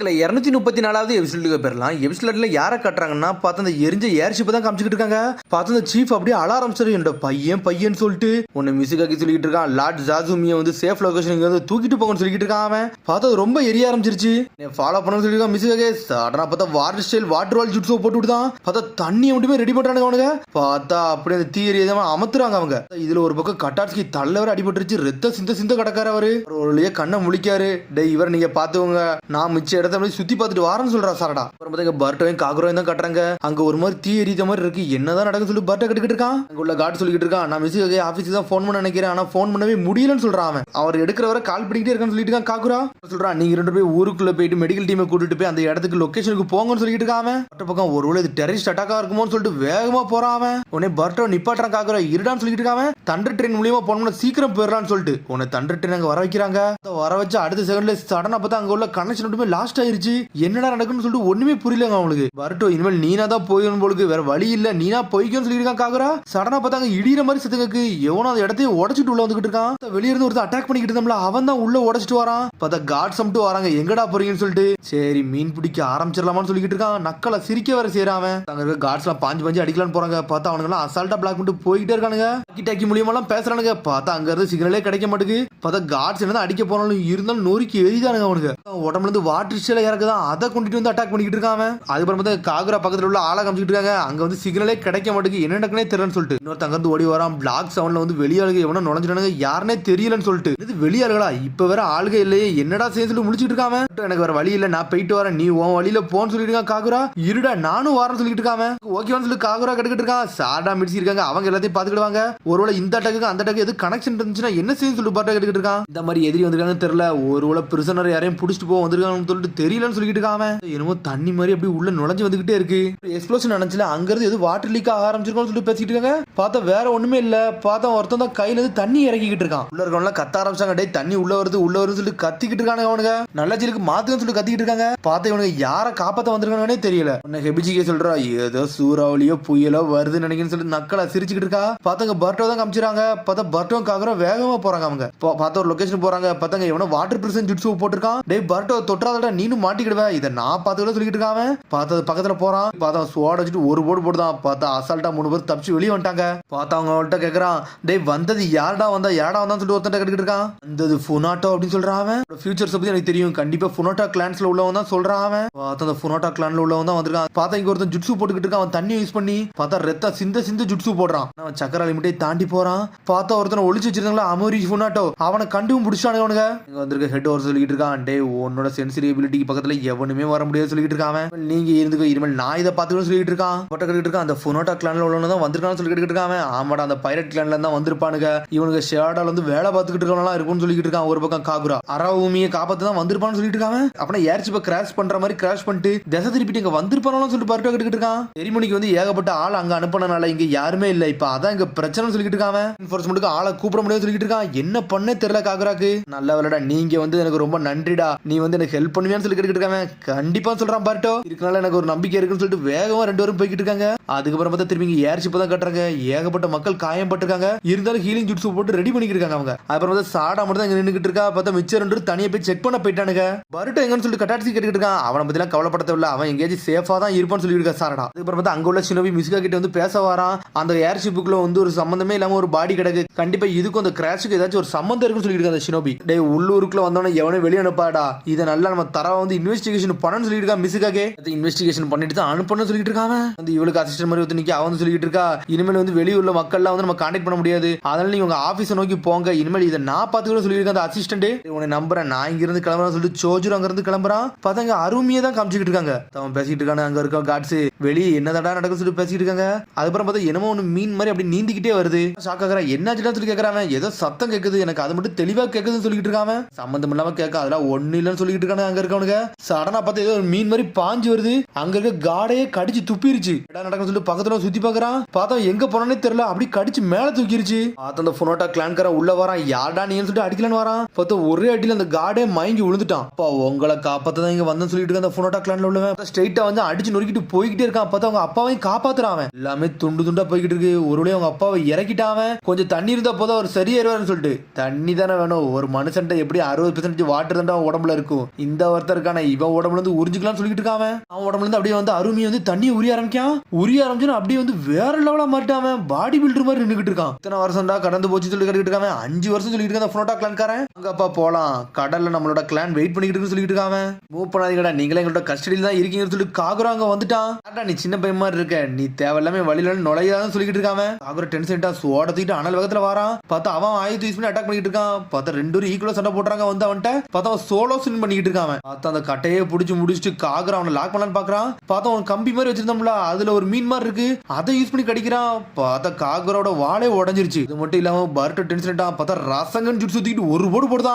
234வது எபிசோடுக்கு போயிடலாம். எபிசோட்ல யாரை காட்டுறாங்கன்னா பார்த்து அந்த எரிஞ்ச ஏர்ஷிப் தான் காமிச்சிட்டு இருக்காங்க. பார்த்து அந்த சீஃப் அப்படியே அழ ஆரம்பிச்சாரு. என்னோட பையன் சொல்லிட்டு உன்னை மிசுகாக்கி சொல்லிட்டு இருக்கான். லார்ட் ஜாசுமியை வந்து சேஃப் லொகேஷன் வந்து தூக்கிட்டு போங்கன்னு சொல்லிட்டு இருக்கான். அவன் பார்த்து ரொம்ப எரிய ஆரம்பிச்சிருச்சு. ஃபாலோ பண்ணணும்னு சொல்லியிருக்கான் மிசுகாக்கே. சடனா பார்த்தா வாட்டர் ஸ்டைல் வாட்டர் வால் ஜுட்ஸோ போட்டு விட்டுதான். பார்த்தா தண்ணியை மட்டுமே ரெடி பண்றானுங்க அவனுங்க. பார்த்தா அப்படியே அந்த தீ எரியமா அமத்துறாங்க அவங்க. இதுல ஒரு பக்கம் கட்டாட்சிக்கு தள்ளவரை அடிபட்டுருச்சு. ரத்த சிந்த கடக்கார அவரு ஒரு வழியா கண்ணை முழிக்காரு. டே இவர் நீங்க பாத்துவங்க, நான் மிச்ச இடத்த சுத்தி பார்த்துட்டு வாரன்னு சொல்றா சாரடா. அப்புறம் பர்ட்டோயும் காக்ரோயும் தான் கட்டுறாங்க. அங்க ஒரு மாதிரி தீ எரித்த மாதிரி இருக்கு. என்னதான் நடக்குன்னு சொல்லி பர்ட்டை கட்டுக்கிட்டு இருக்கான். அங்க உள்ள கார்டு சொல்லிட்டு இருக்கான், நான் மிஸ் ஆபீஸுக்கு தான் போன் பண்ண நினைக்கிறேன், ஆனா போன் பண்ணவே முடியலன்னு சொல்றான். அவர் எடுக்கிறவரை கால் பண்ணிக்கிட்டே இருக்கான்னு சொல்லிட்டு இருக்கான். காக்குரா சொல்றான், நீங்க 2 பேர் ஊருக்குள்ள போயிட்டு மெடிக்கல் டீமை கூட்டிட்டு போய் அந்த இடத்துக்கு லொகேஷனுக்கு போங்கன்னு சொல்லிட்டு இருக்கான். மற்ற பக்கம் ஒருவேளை இது டெரரிஸ்ட் அட்டாக்கா இருக்குமோன்னு சொல்லிட்டு வேகமா போறான். உடனே பர்ட்டோ நிப்பாட்டுறான். காக்குரா இருடான்னு சொல்லிட்டு இருக்கான். தண்டர் ட்ரெயின் மூலியமா போனோம்னா சீக்கிரம் போயிடலான்னு சொல்லிட்டு உன்னை தண்டர் ட்ரெயின் அங்க வர வைக்கிறாங்க. வர வச்சு அடுத்த செகண்ட்ல சடனா பார்த்தா அங்க உள்ள கனெக்ஷன் மட்டுமே லாஸ்ட் ஆயிருச்சு. என்னடா நடக்குன்னு சொல்லிட்டு ஒண்ணுமே புரியலங்க அவங்களுக்கு. பர்ட்டோ இனிமேல் நீனா தான் போயிடும் போலுக்கு, வேற வழி இல்ல, நீனா போய்க்கன்னு சொல்லியிருக்கான். காக்குரா சடனா பார்த்தாங்க இடிகிற மாதிரி சத்தங்களுக்கு எவனோ அந்த இடத்தையும் உடச்சிட்டு உள்ள வந்துகிட்டு இருக்கான். வெளிய இருந்து ஒருத்தர் அட்டாக் பண்ணிக்கிட்டு இருந்தோம்ல, அவன் தான் உள்ள உடச்சிட்டு வரான். பார்த்தா காட்ஸ் மட்டும் வராங்க. எங்கடா போறீங்கன்னு சொல்லிட்டு சரி மீன் பிடிக்க ஆரம்பிச்சிடலாமான்னு சொல்லிட்டு இருக்கான். நக்கலை சிரிக்க வர செய்யறான். அங்க இருக்க காட்ஸ் எல்லாம் பாஞ்சு அடிக்கலான்னு போறாங்க. பார்த்தா அவனுங்க எல்லாம் அசால்ட்டா பிளாக் பண்ணிட்டு போய்கிட்டே இருக்கானுங்க. டாக்கி மூலியமா எல்லாம் பேசுறானுங்க. பார்த்தா அங்க இருந்து சிக்னலே கிடைக்க மாட்டேங்குது. பார்த்தா காட்ஸ் என்ன அடிக்க போனாலும் இருந்தாலும் நொறுக்கி எரிதானுங்க அவனுக்கு. உடம்புல இருந்து வாட்டர் ஸ்டைல இறக்குதான், அதை கொண்டுட்டு வந்து அட்டாக் பண்ணிக்கிட்டு இருக்கான். அதுக்கப்புறம் பார்த்தா காகுரா பக்கத்துல உள்ள ஆளை காமிச்சிட்டு இருக்காங்க. அங்க வந்து சிக்னலே கிடைக்க மாட்டேங்குது, என்ன நடக்குனே தெரியலன்னு சொல்லிட்டு இன்னொருத்தங்க வந்து ஓடி வரான். பிளாக் சவுண்ட்ல வந்து வெளியாளுங்க எவனோ நுழைஞ்சிட்டானுங்க, யாருனே தெரியலன்னு சொல்லிட்டு இது வெளியாளுகளா இப்ப வேற ஆளுக இல்லையே, என்னடா செய்ய சொல்லி முடிச்சிட்டு இருக்காம. எனக்கு வேற வழி இல்ல, நான் போயிட்டு வரேன், நீ உன் வழியில போன்னு சொல்லிட்டு இருக்கான். காகுரா இருடா நானும் வரேன்னு சொல்லிட்டு இருக்காம. ஓகேவான்னு சொல்லி காகுரா கட்டுக்கிட்டு இருக்கான். சாடா மிடிச்சு இருக்காங்க. அவங்க எல்லாத்தையும் பாத்துக்கிடுவாங்க. ஒருவேளை இந்த அட்டாக்கு அந்த அட்டாக்கு எது கனெக்ஷன் இருந்துச்சுன்னா என்ன செய்யும் சொல்லி பாட்டா கட்டுக்கிட்டு இருக்கான். இந்த மாதிரி எதிரி வந்திருக்காங்கன்னு தெரியல. ஒருவேளை பிரிசனர் யாரையும் புடிச்சிட்டு போக வந்திருக்காங்கன்னு சொல்லிட்டு தெரியலன்னு சொல்லிட்டு இருக்காம. என்னமோ தண்ணி மாதிரி அப்படி உள்ள நுழைஞ்சு வந்துகிட்டே இருக்கு. எக்ஸ்ப்ளோஷன் நடந்துச்சுல, அங்க இருந்து எது வாட்டர் லீக் ஆக ஆரம்பிச்சிருக்கோம்னு சொல்லிட்டு பேசிட்டு இருக்காங்க. பார்த்தா வேற ஒண்ணுமே இல்ல. பார்த்தா ஒருத்தன் தான் கையில இருந்து தண்ணி இறக்கிட்டு இருக்கான். உள்ள இருக்கவங்க கத்த ஆரம்பிச்சாங்க. டே தண்ணி உள்ள வருது சொல்லி கத்திக்கிட்டு இருக்காங்க. அவனுங்க நல்ல ஜிலுக்கு மாத்துக்கன்னு சொல்லி கத்திக்கிட்டு இருக்காங்க. பார்த்தா இவனுக்கு யாரை காப்பாத்த வந்திருக்கானே தெரியல. ஹெபிஜிகே சொல்றா ஏதோ சூறாவளியோ புயலோ வருதுன்னு நினைக்கிறேன்னு சொல்லி நக்கலா சிரிச்சுக்கிட்டு இருக்கா. பார்த்தாங்க பர்ட்டோ தான் காமிச்சிருக்காங்க. பார்த்தா பர்ட்டோ காக்குற வேகமா போறாங்க. அவங்க பார்த்தா ஒரு லொகேஷன் போறாங்க. பார்த்தாங்க எவனோ வாட்டர் பிரிசன் ஜுட்ஸு போட்டிருக்கான். டே பர்ட்டோ தொட்டாதடா நீனும் மாட்டிக்கிடுவ, இதை நான் பார்த்துக்கிட்ட சொல்லிட்டு இருக்காங்க. பார்த்தது பக்கத்துல போறான். பார்த்தா சோட வச்சுட்டு ஒரு போடு போடுதான். பார்த்தா அசால்ட்டா 3 பேர் தப்பிச்சு வெளியே வந்துட்டாங்க. பார்த்தா அவங்க அவள்கிட்ட கேட்கறான், டே வந்தது யாரடா வந்தான்னு சொல்லிட்டு ஒருத்தன் கேட்டுக்கிட்டு இருக்கான். வந்தது ஃபுனாட்டோ அப்படின்னு சொல்றான். அவன் ஃபியூச்சர்ஸ் பத்தி எனக்கு தெரியும், கண்டிப்பா ஃபுனாட்டோ கிளான்ஸ்ல உள்ளவன் தான் சொல்றான். அவன் பார்த்தா அந்த ஃபுனாட்டோ கிளான்ல உள்ளவன் தான் வந்திருக்கான். பார்த்தா இங்க ஒருத்தன் ஜுட்ஸு போட்டுக்கிட்டு இருக்கான். அவன் தண்ணி யூஸ் பண்ணி பார்த்தா ரத்த சிந்த ஜுட்ஸு போடுறான். அவன் சக்கர லிமிட்டை தாண்டி போறான். பார்த்தா ஒருத்தனை ஒளிச்சு வச்சிருந்தாங்களா அமோரி ஃபுனாட்டோ, அவனை கண்டும் பிடிச்சானுங்க. அவனுங்க இங்க வந்திருக்க ஹெட் ஓவர் சொல்லிட்டு இருக்கான். டே உன்னோட சென்சிட்டிவிட்டிக்கு பக்கத்துல எவனுமே வர முடியாது சொல்லிட்டு இருக்கான். நீங்க இருந்துக்கோ, இனிமேல் நான் இதை பார்த்துக்கணும் சொல்லிட்டு இருக்கான். போட்ட கட்டிட்டு இருக்கான். அந்த ஃபுனாட்டோ கிளான்ல உள்ளவன் தான் வந்திருக்கான்னு சொல்லிட்டு இருக்கான். ஆமாடா அந்த பைரட் கிளான்ல தான் வந்திருப்பானுங்க. இவனுக்கு ஷேடால வந்து வேலை பார்த்துக்கிட்டு இருக்கவங்க இருக்கும்னு சொல்லிட்டு இருக்கான். ஒரு பக்கம் காகுரா அரவுமியை காப்பாத்து தான் வந்திருப்பான்னு சொல்லிட்டு இருக்கான். அப்புறம் ஏர்ஷிப்பை கிராஷ் பண்ற மாதிரி கிராஷ் பண்ணிட்டு திசை திருப்பிட்டு இங்க வந்திருப்பானு சொல்லிட்டு பர்ட்டோ கட்டிக்கிட்டு இருக்கான். செரிமனிக்கு வந்து ஏகப்பட்ட ஆள் அங்க அனுப்பினால இங்க யாருமே இல்ல, இப்ப அதான் இங்க பிரச்சனை சொல்லிட்டு இருக்கான். என்ஃபோர்ஸ்மென்ட்க்கு ஆளை கூப்பிட முடியாது சொல்லிட்டு இருக்கான். என்ன பண்ணே தெரியல காகுராக்கு. நல்ல வேலைடா, நீங்க வந்து எனக்கு ரொம்ப நன்றிடா, நீ வந்து எனக்கு ஹெல்ப் பண்ணுவியான்னு சொல்லி கேட்டுக்கிட்டு இருக்கான். கண்டிப்பா சொல்றான் பர்ட்டோ. இருக்கனால எனக்கு ஒரு நம்பிக்கை இருக்குன்னு சொல்லிட்டு வேகமா 2 பேரும் போய்கிட்டு இருக்காங்க. அதுக்கப்புறம் பார்த்தா திரும்பி ஏர்ஷிப் தான் கட்டுறாங்க. ஏகப்பட்ட மக்கள் காயப்பட்டிருக்காங்க. இருந்தாலும் ஹீலிங் ஜுட்ஸு போட்டு ரெடி பண்ணிக்கிட்டு இருக்காங்க அவங்க. அப்புறம் வந்து சாடா மட்டும் தான் இங்க நின்னுக்கிட்டு இருக்கா. பார்த்தா மிச்சம் 2 தனியா போய் செக் பண்ண போயிட்டானுங்க. பர்ட்டோ எங்கன்னு சொல்லிட்டு கட்டாட்சி கேட்டுக்கிட்டு இருக்கான். அவனை பத்தி எல்லாம் கவலைப்பட தேவையில்ல, அவன் எங்கேயாச்சும் சேஃபா தான் இருப்பான்னு சொல்லிட்டு இருக்கா சாரடா. அதுக்கப்புறம் பார்த்தா அங்க உள்ள ஷினோபி மிஸ்கா கிட்ட வந்து பேச வரான். அந்த ஏர்ஷிப்புக்குள்ள வந்து ஒரு சம்பந்தமே இல்லாம ஒரு பாடி கிடக்கு. கண்டிப்பா இதுக்கும் அந்த கிராஷுக்கு ஏதாச்சும் ஒரு சம்பந்தம் இருக்குன்னு சொல்லிட்டு இருக்கான் ஷினோபி. டே உள்ளூருக்குள்ள வந்தவன எவனும் வெளியே அனுப்பாடா, இதை நல்லா நம்ம தரவா வந்து இன்வெஸ்டிகேஷன் பண்ணணும்னு சொல்லிட்டு இருக்கா. மிஸ்காகே இன்வெஸ்டிகேஷன் பண்ணிட்டு தான் அனுப்பணும்னு சொல்லிட்டு இருக்காங்க. வந்து இவளுக்கு அசிஸ்டன்ட் மாதிரி ஒருத்தர் நிக்க அவன் சொல்லிட்டு இருக்கா. இனிமேல் வந்து வெளியூர்ல மக்கள்லாம் வந்து நம்ம கான்டாக்ட் பண்ண முடியாது, அதனால நீங்க உங்க ஆபீஸை நோக்கி போங்க, இனிமேல் இதை நான் பாத்துக்கிட்டு சொல்லியிருக்கேன். அந்த அசிஸ்டன்ட் உன்னை நம்புறேன், நான் இங்க இருந்து கிளம்புறேன் சொல்லிட்டு சோஜூர் அங்க இருந்து கிளம்புறான். பார்த்தாங்க அருமையை தான் காமிச்சிட்டு இருக்காங்க. அவன் பேசிட்டு இருக்காங்க. அங்க இருக்க காட்ஸ் வெளியே என்னதடா நடக்குன்னு சொல்லிட்டு பேசிட்டு இருக்காங்க. அதுக்கப்புறம் பார்த்தா என்னமோ ஒன்று மீன் மாதிரி அப்படி நீந்திக்கிட்டே வருது. ஷாக்காகிறா, என்னாச்சுன்னு சொல்லி கேட்கறான். ஏதோ சத்தம் கேட்குது, எனக்கு அது மட்டும் தெளிவா கேட்குதுன்னு சொல்லிட்டு இருக்காங்க. சம்பந்தம் இல்லாம கேட்க அதெல்லாம் ஒண்ணு இல்லைன்னு சொல்லிட்டு இருக்காங்க. அங்க இருக்கவனுங்க சடனா பார்த்தா ஏதோ ஒரு மீன் மாதிரி பாஞ்சு வருது. அங்க இருக்க காடையே கடிச்சு துப்பிருச்சு. என்ன நடக்குன்னு சொல்லிட்டு பக்கத்துல சுத்தி பாக்குறான். பார்த்தா எங்க போனே தெரியல, அப்படி கடிச்சு மேல தூக்கிருச்சு. பார்த்த அந்த ஃபுனாட்டோ கிளான்காரன் உள்ள வரான். யார்டா நீன்னு சொல்லிட்டு அடிக்கலான்னு வரான். பார்த்தா ஒரே அடியில் அந்த காடே மயங்கி விழுந்துட்டான். அப்பா உங்களை காப்பாத்த தான் இங்க வந்தேன்னு சொல்லிட்டு இருக்க அந்த ஃபுனாட்டோ கிளான்ல உள்ளவன் ஸ்ட்ரைட்டா வந்து அடிச்சு நொறுக்கிட்டு போய்கிட்டே இருக்கான். பார்த்தா அவங்க அப்பாவையும் காப்பாத்துறான். எல்லாமே துண்டு துண்டா போய்கிட்டு இருக்கு. ஒருவேளை அவங்க அப்பாவை இறக்கிட்டான். கொஞ்சம் தண்ணி இருந்தா போதும் அவர் சரியாயிருவாருன்னு சொல்லிட்டு. தண்ணி தானே வேணும், ஒரு மனுஷன்ட்ட எப்படி 60% வாட்டர் தாண்டா உடம்புல இருக்கும். இந்த வருஷம் ஒருத்தர் இருக்கானே இவன் உடம்புல இருந்து உறிஞ்சிக்கலாம்னு சொல்லிட்டு இருக்கான். அவன் உடம்புல இருந்து அப்படியே வந்து அருமையை வந்து தண்ணியை உரிய ஆரம்பிச்சு அப்படியே வந்து வேற லெவலா மாட்டான். பாடி பில்டர் மாதிரி நின்றுட்டு இருக்கான். இத்தனை வருஷம்டா கடந்து போச்சு சொல்லி கட்டிட்டு இருக்கான். 5 வருஷம் சொல்லிட்டு இருக்கான் புனோட்டா கிளான்காரன். அங்கப்பா போலாம் கடல்ல நம்மளோட கிளான் வெயிட் பண்ணிட்டு இருக்குன்னு சொல்லிட்டு இருக்காங்க. மூவ் பண்ணாதீங்கடா, நீங்களே எங்களோட கஸ்டடியில் தான் இருக்கீங்கன்னு சொல்லி காகுரா அங்க வந்துட்டான். நீ சின்ன பையன் மாதிரி இருக்க, நீ தேவையில்லாம வழியில நுழையாதான் சொல்லிட்டு இருக்காங்க. காகுரா டென்ஷன்ட்டா சோட தூக்கிட்டு அனல் வேகத்துல வரான். பார்த்தா அவன் ஆயுத யூஸ் பண்ணி அட்டாக் பண்ணிட்டு இருக்கான். பார்த்தா 2 பேரும் ஈக்குவலா சண்டை போடுறாங்க. வந்து அவன்கிட்ட பார்த்தா அவன் சோலோ ஸ்வின் பண்ணிட்டு இருக்கான். பார்த்தா அந்த கட்டையே பிடிச்சி முடிச்சுட்டு காகுரா அவனை லாக் பண்ணலான்னு பாக்குறான். பார்த்தா அவன் கம்பி மாதிரி வச்சிருந்தோம்ல, அதுல ஒரு மீன் மாதிரி இருக்கு, அதை யூஸ் பண்ணி கடிக்கிறான். பார்த்தா காகுரோட வாழை உடஞ்சிருச்சு. இது மட்டும் இல்லாம பர்ட் டென்ஷன்ட்டா பார்த்தா ரசங்கன் ஜுட்சு தூக்கிட்டு ஒரு போடு போடுதான்.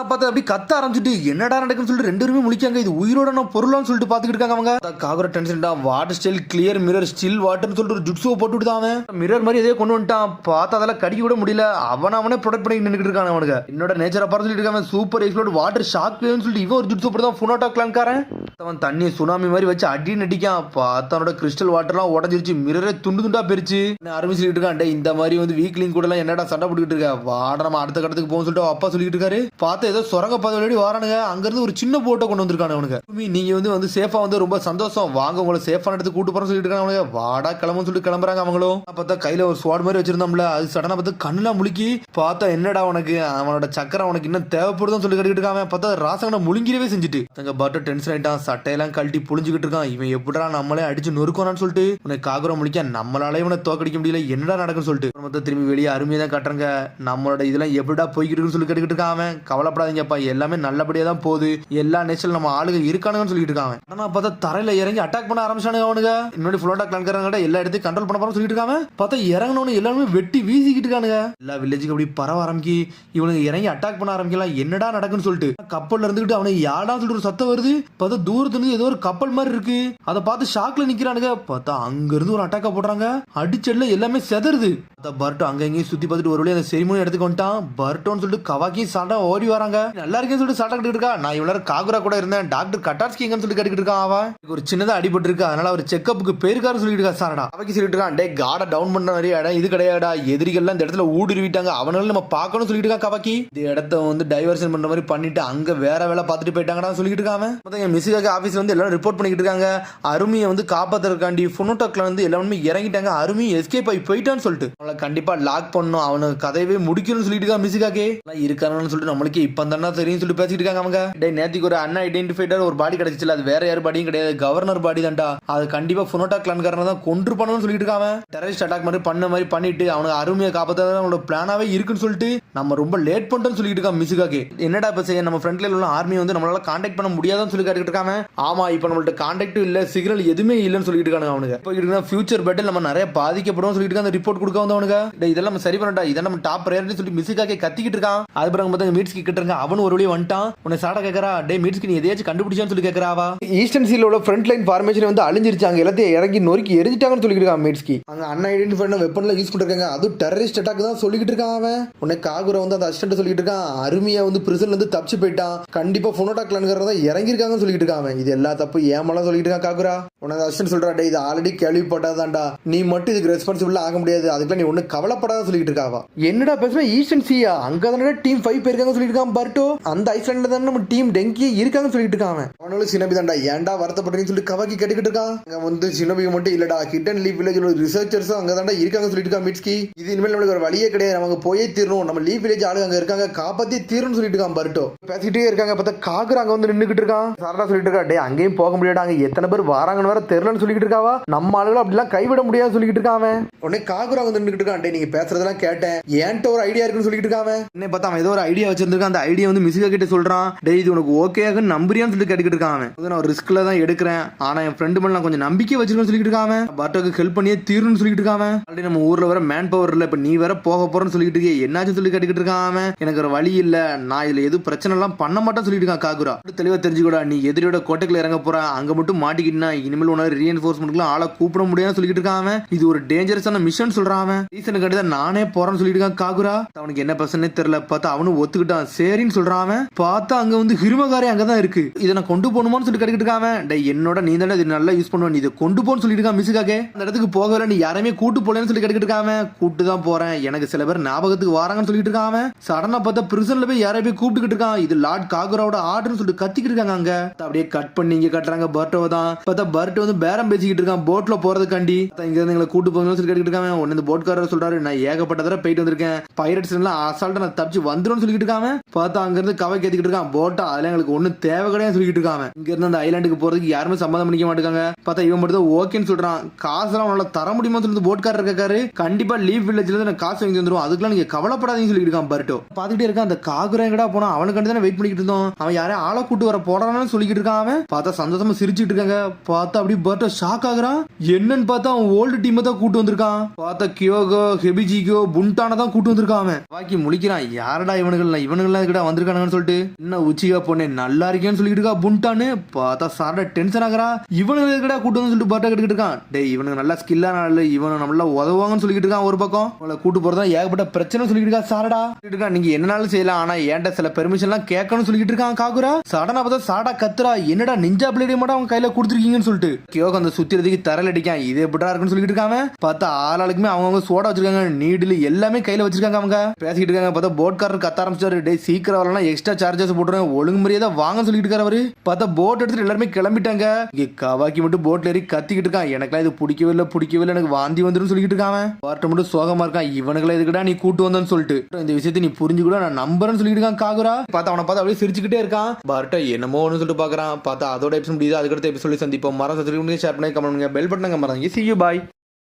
பார்த்தா அப்படி கத்த ஆரம்பிச்சுட்டு என்னடா நடக்குன்னு சொல்லிட்டு 2 பேருமே முழிக்காங்க. இது உயிரோட பொருளான்னு சொல்லிட்டு பாத்துக்கிட்டு இருக்காங்க அவங்க. காகுரா டென்ஷன்டா water style clear mirror still வாட்டர்னு சொல்லிட்டு ஒரு ஜுட்ஸுவை போட்டு விடுதான். மிரர் மாதிரி எதையோ கொண்டு வந்துட்டான். பார்த்தா அதெல்லாம் கடிக்க விட முடியல. அவனே ப்ரொடெக்ட் பண்ணி நின்றுட்டு இருக்கான். அவனுக்கு என்னோட நேச்சரை பார்த்து சொல்லிட்டு இருக்காங்க. சூப்பர் எக்ஸ்ப்ளோட் வாட்டர் ஷாக் வேவ்னு சொல்லிட்டு இவன் ஒரு ஜுட்ஸு போட்டு தான் புனோட்டா கிளான்காரன். அவன் தண்ணி சுனாமி மாதிரி வச்சு அடி நடிக்கான். பார்த்தவனோட கிறிஸ்டல் வாட்டர்லாம் உடஞ்சிருச்சு. மிரரே துண்டு துண்டா பிரிச்சு அருமை சொல்லிட்டு இருக்கான். இந்த மாதிரி வந்து வீக்லிங் கூட எல்லாம் என்னடா சண்டை போட்டுக்கிட்டு இருக்க, வாட நம்ம அடுத்த கட்டத்துக்கு போகும் சொல்லிட்டு அப்பா சொல்லிட்டு இருக்காரு. பார்த்தா ஏதோ சுரங்க வாரானுங்க. அங்க இருந்து ஒரு சின்ன போட்டை கொண்டு வந்திருக்கானு அவனுக்கு. நீங்க வந்து சேஃபா வந்து ரொம்ப சந்தோஷம், வாங்க உங்களை சேஃபான இடத்துக்கு கூட்டு போறோம்னு சொல்லிட்டு இருக்காங்க. அவனுக்கு வாடா கிளம்புன்னு சொல்லிட்டு கிளம்புறாங்க. அவங்களும் பார்த்தா கையில ஒரு ஸ்வாட் மாதிரி வச்சிருந்தோம்ல, அது சடனா பார்த்து கண்ணுலாம் முழுக்கி பார்த்தா என்னடா உனக்கு அவனோட சக்கரை உனக்கு இன்னும் தேவைப்படுதுன்னு சொல்லி கட்டிட்டு இருக்காங்க. பார்த்தா ராசங்கனை முழுங்கிடவே செஞ்சுட்டு தங்க பட்ட டென்ஷன் ஆயிட்டான். சட்டையெல்லாம் கழட்டி புழிஞ்சுக்கிட்டு இருக்கான். இவன் எப்படா நம்மளே அடிச்சு நொறுக்கணும்னு சொல்லிட்டு உனக்கு காகுரம் முழிக்க நம்மளாலே இவனை தோக்கடிக்க முடியல, என்னடா நடக்குன்னு சொல்லிட்டு மொத்தம் திரும்பி வெளியே அருமையா தான் கட்டுறாங்க. நம்மளோட இதெல்லாம் எப்படா போய்கிட்டு இருக்குன்னு சொல்லி கட்டிக்கிட்டு இருக்கான். கவலைப்படாதீங்கப்பா, எல்லாமே நல்லபடியா தான் போகுது, எல்லா நேஷனல் நம்ம ஆளுங்க இருக்கானுங்கன்னு சொல்லிட்டு இருக்காங்க. ஆனா பார்த்தா தரையில இறங்கி அட்டாக் பண்ண ஆரம்பிச்சானுங்க அவனுங்க. இன்னொரு புனோட்டா கிளான்காரங்க எல்லா இடத்தையும் கண்ட்ரோல் பண்ண போறோம்னு சொல்லிட்டு இருக்காங்க. பார்த்தா இறங்கணும்னு எல்லாருமே வெட்டி வீசிக்கிட்டு இருக்கானுங்க. எல்லா வில்லேஜுக்கு அப்படி பரவ ஆரம்பிக்கி இவனுக்கு இறங்கி அட்டாக் பண்ண ஆரம்பிக்கலாம். என்னடா நடக்குன்னு சொல்லிட்டு கப்பல்ல இருந்துகிட்டு அவனை யாடா சொல்லிட்டு ஒரு சத்தம் வருது. பார்த்தா தூரத்துல இருந்து ஏதோ ஒரு கப்பல் மாதிரி இருக்கு, அதை பார்த்து ஷாக்ல நிக்கிறானுங்க. பார்த்தா அங்க இருந்து ஒரு அட்டாக்கா போடுறாங்க. அடிச்சல்ல எல்லாமே செதறுது. பர்ட்டோ அங்க எங்கேயும் சுத்தி பார்த்துட்டு ஒரு வழியா அந்த செரிமோனி எடுத்துக்கு வந்துட்டான். பர்ட்டோன்னு சொல்லிட்டு கவாக்கி சாண்டா ஓடி வராங்க. நல்லா இருக்கேன்னு சொல்லிட்டு சாண்டா கட்டிட்டு இருக்கா. நான் இவ்வளவு காகுரா கூட இருந்தேன், டாக்டர் கட்டார்ஸ்கிங்கன்னு சொல்லி கட்டிட்டு இருக்கான். அவன் ஒரு சின்னதா அடிபட்டு இருக்கு, அதனால ஒரு செக்கப்புக்கு பேருக்காரு சொல்லிட்டு இருக்கா. சாரடா அவைக்கு சொல்லிட்டு இருக்கான். டே காட டவுன் பண்ண நிறைய இடம் இது கிடையாடா, எதிரிகள்லாம் இந்த இடத்துல ஊடுருவிட்டாங்க, அவனால நம்ம பார்க்கணும்னு சொல்லிட்டு இருக்கா. கவாக்கி இந்த இடத்த வந்து டைவர்ஷன் பண்ற மாதிரி பண்ணிட்டு அங்க வேற வேலை பார்த்துட்டு போயிட்டாங்கடா சொல்லிட்டு இருக்காங்க. மிஸ்ஸுக்காக ஆபீஸ்ல வந்து எல்லாரும் ரிப்போர்ட் பண்ணிட்டு இருக்காங்க. அருமையை வந்து காப்பாத்துறதுக்காண்டி புனோட்டாக்ல வந்து எல்லாருமே இறங்கிட்டாங்க. அருமையை எஸ்கேப் ஆகி போயிட்டான்னு சொல்லிட்டு அவளை கண்டிப்பா லாக் பண்ணும், அவனுக்கு கதையவே முடிக்கணும்னு சொல்லிட்டு இருக்கா. மிஸ்ஸுக்காக இருக்கானு சொல்லிட்டு நம்மளுக்கு இப்ப தானே தெரியும் சொல்லிட்டு பேசிட்டு இருக்காங்க அவங்க. டே நேத்திக்கு ஒரு அன் ஐடென்டிஃபைடர் ஒரு பாடி கிடைச்சிச்சு, அது வேற யார் பாடியும் கிடையாது, கவர்னர் பாடி தான்டா. அது கண்டிப்பா புனோட்டா கிளான்காரனை தான் கொன்று பண்ணணும்னு சொல்லிட்டு இருக்காங்க. டெரரிஸ்ட் அட்டாக் மாதிரி பண்ண மாதிரி பண்ணிட்டு அவனுக்கு அருமையை காப்பாற்ற அவனோட பிளானாவே இருக்குன்னு சொல்லிட்டு நம்ம ரொம்ப லேட் பண்ணிட்டோம்னு சொல்லிட்டு இருக்கான். மிஸ்ஸுக்காக என்னடா இப்ப செய்ய, நம்ம ஃப்ரண்ட்ல உள்ள ஆர்மி வந்து நம்மளால கான்டாக்ட் பண்ண முடியாதுன்னு சொல்லி கேட்டுட்டு இருக்காங்க. ஆமா இப்ப நம்மள்ட்ட கான்டாக்டும் இல்ல, சிக்னல் எதுவுமே இல்லன்னு சொல்லிட்டு இருக்காங்க. அவனுக்கு இப்போ ஃபியூச்சர் பேட்டில் நம்ம நிறைய பாதிக்கப்படும் சொல்லிட்டு அந்த ரிப்போர்ட் கொடுக்க வந்தவனுங்க. இதெல்லாம் நம்ம சரி பண்ணட்டா, இதை நம்ம டாப் பிரையாரிட்டி சொல்லி மிஸ்ஸுக்காக கத்திக்கிட்டு இருக்கான். அது பிறகு பார்த்தா மீட்ஸ்கி கிட்ட இருக்கான். அவன் ஒரு வழியே வந்துட்டான். உன்னை சாட கேட்கறா, டே மீட்ஸ்கி நீ எதையாச்சும் கண்டுபிடிச்சான்னு சொல்லி கேட்கறாவா. ஈஸ்டர்ன் சீலோட ஃப்ரண்ட் லைன் ஃபார்மேஷன் வந்து அழிஞ்சிருச்சாங்க, எல்லாத்தையும் இறங்கி நொறுக்கி எரிஞ்சிட்டாங்கன்னு சொல்லிட்டு இருக்கான். மீட்ஸ்கி அங்க அன் ஐடென்டிஃபைட் வெப்பன்ல யூஸ் பண்ணிருக்காங்க, அது டெரரிஸ்ட் அட்டாக் தான் சொல்லிட்டு இருக்கான். அவன் உன்னை காகுரா வந்து அந்த அசிஸ்டன்ட் சொல்லிட்டு இருக்கான். அருமையா வந்து பிரிசன்ல இருந்து தப்பிச்சு போயிட்டான், கண்டிப்பா புனோட்டா கிளான்காரங்க தான் இறங்கி இருக்காங்கன்னு சொல்லிட்டு இருக்கான். இது எல்லா தப்பு ஏமாலாம் சொல்லிட்டு இருக்கான். காகுரா உனக்கு அசிஸ்டன்ட் சொல்றா, டே இது ஆல்ரெடி கேள்விப்பட்டதான்டா, நீ மட்டும் இதுக்கு ரெஸ்பான்சிபிள் ஆக முடியாது, அதுக்குலாம் நீ ஒண்ணு கவலைப்படாத சொல்லிட்டு இருக்காவா. என்னடா பேசுற ஈஸ்டர்ன் சீயா, அங்கதானே டீம் 5 போயிருக்காங்க சொல்லிட்டு இருக்கான். பர்ட்டோ அந்த ஐஸ்லாண்ட்ல தானே நம்ம டீம் டெங்கி இருக்காங்கன்னு சொல்லிட்டு இருக்காங்க. அவனும் சினபி தான்டா, ஏன்டா வருத்தப்பட்டீங்கன்னு சொல்லி கவாக்கி கேட்டுக்கிட்டு இருக்கான். அங்க வந்து சினபி மட்டும் இல்லடா, ஹிடன் லீவ் வில்லேஜ் ரிசர்ச்சர்ஸும் அங்க தான்டா இருக்காங்க சொல்லிட்டு இருக்கான். மிட்ஸ்கி இது இனிமேல் நம்மளுக்கு ஒரு வழியே கிடையாது, நமக்கு போயே தீரணும், நம்ம லீவ் வில்லேஜ் ஆளு அங்க இருக்காங்க, காப்பாத்தி தீரணும்னு சொல்லிட்டு இருக்கான். பர்ட்டோ பேசிட்டே இருக்காங்க. பார்த்தா காகுரா அங்க வந்து நின்னுக்கிட்டு இருக்கான். சாரடா சொல்லிட்டு இருக்கா, டே அங்கேயும் போக முடியாடா, அங்க எத்தனை பேர் வராங்கன்னு வேற தெரியலன்னு சொல்லிட்டு இருக்காவா. நம்ம ஆளுகளை அப்படிலாம் கைவிட முடியாது சொல்லிட்டு இருக்கான். உடனே காகுரா வந்து நின்னுக்கிட்டு இருக்கான். டே நீங்க பேசுறதெல்லாம் கேட்டேன், ஏன்ட்ட ஒரு ஐடியா இருக்குன்னு சொல்லிட்டு இருக்காங்க. என்ன பார்த்தா அவன் ஏதோ ஒரு ஐடியா வச்சிருக்கான். அந்த ஐடியா வந்து மிஸ்ஸுகா கிட்ட சொல்றான். டே இது உனக்கு ஓகேயாக நம்புறியான்னு சொல்லி கேட்டுக்கிட்டு இருக்கான். நான் ஒரு ரிஸ்க்ல தான் எடுக்கிறேன், ஆனா என் ஃப்ரெண்டு மேல நான் கொஞ்சம் நம்பிக்கை வச்சிருக்கேன்னு சொல்லிட்டு இருக்கான். பர்ட்டோக்கு ஹெல்ப் பண்ணியே தீருன்னு சொல்லிட்டு இருக்கான். ஆல்ரெடி நம்ம ஊர்ல வர மேன் பவர் இல்ல, இப்ப நீ வேற போக போறன்னு சொல்லிட்டு இருக்கே, என்னாச்சுன்னு சொல்லி கேட்டுக்கிட்டு இருக்கான். எனக்கு ஒரு வழி இல்ல, நான் இதுல எதுவும் பிரச்சனை எல்லாம் பண்ண மாட்டேன்னு சொல்லிட்டு இருக்கான். காகுரா தெளிவா தெரிஞ்சுக்கூடா, நீ எதிரியோட கோட்டைக்குள்ள இறங்க போற, அங்க மட்டும் மாட்டிக்கிட்டா இனிமேல் உன்னால ரீஎன்ஃபோர்ஸ்மெண்ட்லாம் ஆளை கூப்பிட முடியாதுன்னு சொல்லிட்டு இருக்கான். இது ஒரு டேஞ்சரஸான மிஷன் சொல்றான். ரீசனுக்காண்டி தான் நானே போறேன்னு சொல்லிட்டு இருக்கான் காகுரா. அவனுக்கு என்ன பிரச்சனை தெரியல. பார்த்தா அவனும் ஒத்துக்கிட்டான், சரின்னு சொல்றான். அவன் பார்த்தா அங்க வந்து ஹிருமகாரே அங்கதான் இருக்கு. இதை நான் கொண்டு போகணுமான்னு சொல்லி கேட்டுக்கிட்டு இருக்கான். டே என்னோட நீ தானே இது நல்லா யூஸ் பண்ணுவேன், நீ இதை கொண்டு போன்னு சொல்லிட்டு இருக்கான் மிஸ்ஸுக்காக. அந்த இடத்துக்கு போகல, நீ யாரையுமே கூட்டு போலன்னு சொல்லி கேட்டுக்கிட்டு இருக்கான். கூட்டு தான் போறேன், எனக்கு சில பேர் ஞாபகத்துக்கு வராங்கன்னு சொல்லிட்டு இருக்கான். சடனா பார்த்தா பிரிசன்ல போய் யாரையும் போய் கூப்பிட்டுக்கிட்டு இருக்கான். இது லார்ட் காகுராவோட ஆர்டர்னு சொல்லிட்டு கத்திக்கிட்டு இருக்காங்க. அங்க அப்படியே கட் பண்ணி இங்க கட்டுறாங்க பர்ட்டோவை தான். பார்த்தா பர்ட் வந்து பேரம் பேசிக்கிட்டு இருக்கான் போட்ல போறதுக்காண்டி. இங்க இருந்து எங்களை கூட்டு போங்கன்னு சொல்லி கேட்டுக்கிட்டு இருக்காங்க. உடனே இந்த போட்காரர் சொல்றாரு, நான் ஏகப்பட்ட தடவை போயிட்டு வந்திருக்கேன், பைரட்ஸ் எல்லாம் அசால்ட்டா நான் தப்பிச்சு வந்துடும் சொல்லிட்டு இருக்காங்க. பார்த்தா அங்க இருந்து கவை கேத்திக்கிட்டு இருக்கான். போட்டா அதுல எங்களுக்கு ஒண்ணும் தேவை கிடையாது சொல்லிட்டு இருக்காங்க. இங்க இருந்து அந்த ஐலாண்டுக்கு போறதுக்கு யாருமே சம்மதம் பண்ணிக்க மாட்டாங்க. பார்த்தா இவன் மட்டும் ஓகேன்னு சொல்றான். காசெல்லாம் நல்லா தர முடியுமா சொல்லிட்டு போட்காரர் இருக்காரு. கண்டிப்பா லீவ் வில்லேஜ்ல நான் காசு வாங்கி வந்துடும், அதுக்கெல்லாம் நீங்க கவலைப்படாதீங்கன்னு சொல்லிட்டு இருக்கான் பர்ட்டோ. பாத்துக்கிட்டே இருக்கான். அந்த காகுரா எங்கடா போனா, அவனுக்கு தானே வெயிட் பண்ணிட்டு இருந்தோம். அவன் யாரையும் ஆளை கூட்டு வர போறான்னு சொல்லிட்டு இருக்கான். அவன் பார்த்தா சந்தோஷமா சிரிச்சிட்டு இருக்காங்க. பார்த்தா அப்படியே பர்ட்டோ ஷாக் ஆகுறான். என்னன்னு பார்த்தா அவன் ஓல்டு டீமை தான் கூட்டு வந்திருக்கான். பார்த்தா கியோகோ ஹெபிஜிகோ புண்டான தான் கூட்டு வந்திருக்கான். அவன் வாக்கி முழிக்கிறான், யாரடா இவனுங்கெல்லாம் கிட்ட வந்திருக்கானுங்கன்னு சொல்லிட்டு. என்ன உச்சிகா பொண்ணு நல்லா இருக்கேன்னு சொல்லிட்டு இருக்கா புண்டான்னு. பார்த்தா சாரடா டென்ஷன் ஆகுறா. இவனுக்கு கிட்ட கூட்டு வந்து சொல்லிட்டு பர்ட்டோ கேட்டுக்கிட்டு இருக்கான். டே இவனுக்கு நல்லா ஸ்கில்லா நாள், இவனு நம்மள உதவுவாங்கன்னு சொல்லிட்டு இருக்கான். ஒரு பக்கம் உங்களை கூட்டு போறதா ஏகப்பட்ட பிரச்சனை சொல்லிட்டு இருக்கா. சாரடா இருக்கா, நீங்க என்னனாலும் செய்யலாம், ஆனா ஏன்ட்ட சில பெர்மிஷன் எல்லாம் கேட்கணும்னு சொல்லிட்டு இருக்கான் காகுரா. சடனா பார்த்தா சாடா கத்துறா, என்னடா நிஞ்சா பிளேடி மட்டும் அவங்க கையில கொடுத்துருக்கீங்கன்னு சொல்லிட்டு. கியோக அந்த சுத்திரத்துக்கு தரல் அடிக்கான். இது எப்படா இருக்குன்னு சொல்லிட்டு இருக்காங்க. பார்த்தா ஆளாளுக்குமே அவங்க சோடா வச்சிருக்காங்க, நீடில் எல்லாமே கையில வச்சிருக்காங்க. அவங்க பேசிக்கிட்டு இருக்காங்க. பார்த்தா போட்காரர் கத்த ஆரம்பிச்சாரு, டே சீக்கிரம் வரலாம், எக்ஸ்ட்ரா சார்ஜஸ் போட்டுருவேன், ஒழுங்கு முறையா வாங்க சொல்லிட்டு இருக்காரு அவரு. பார்த்தா போட் எடுத்துட்டு எல்லாருமே கிளம்பிட்டாங்க. இங்க கவாக்கி மட்டும் போட்ல ஏறி கத்திக்கிட்டு இருக்கான். எனக்குலாம் இது பிடிக்கவே இல்லை, எனக்கு வாந்தி வந்துடும் சொல்லிட்டு இருக்கான். பார்ட்ட மட்டும் சோகமா இருக்கான். இவனுங்களை எதுக்குடா நீ கூட்டு வந்தன்னு சொல்லிட்டு. இந்த விஷயத்தை நீ புரிஞ்சு கூட நான் நம்புறேன்னு சொல்லிட்டு இருக்கான் காகுரா. பார்த்தா அவனை பார்த்து அப்படியே சிரிச்சுக்கிட்டே இருக்கான். பார்ட்ட என்னமோ ஒன்னு சொல்லிட்டு பாக்குறான். பார்த்தா அதோட எபிசோட் முடியுது. அதுக்கடுத்த எபிசோட் சந்திப்போம். மரம் சப்ஸ்கிரைப் பண்ணி ஷேர் பண்ணி கமெண்ட் பண்ணுங்க, பெல் பட்டனை மறந்துங்க. See you, bye.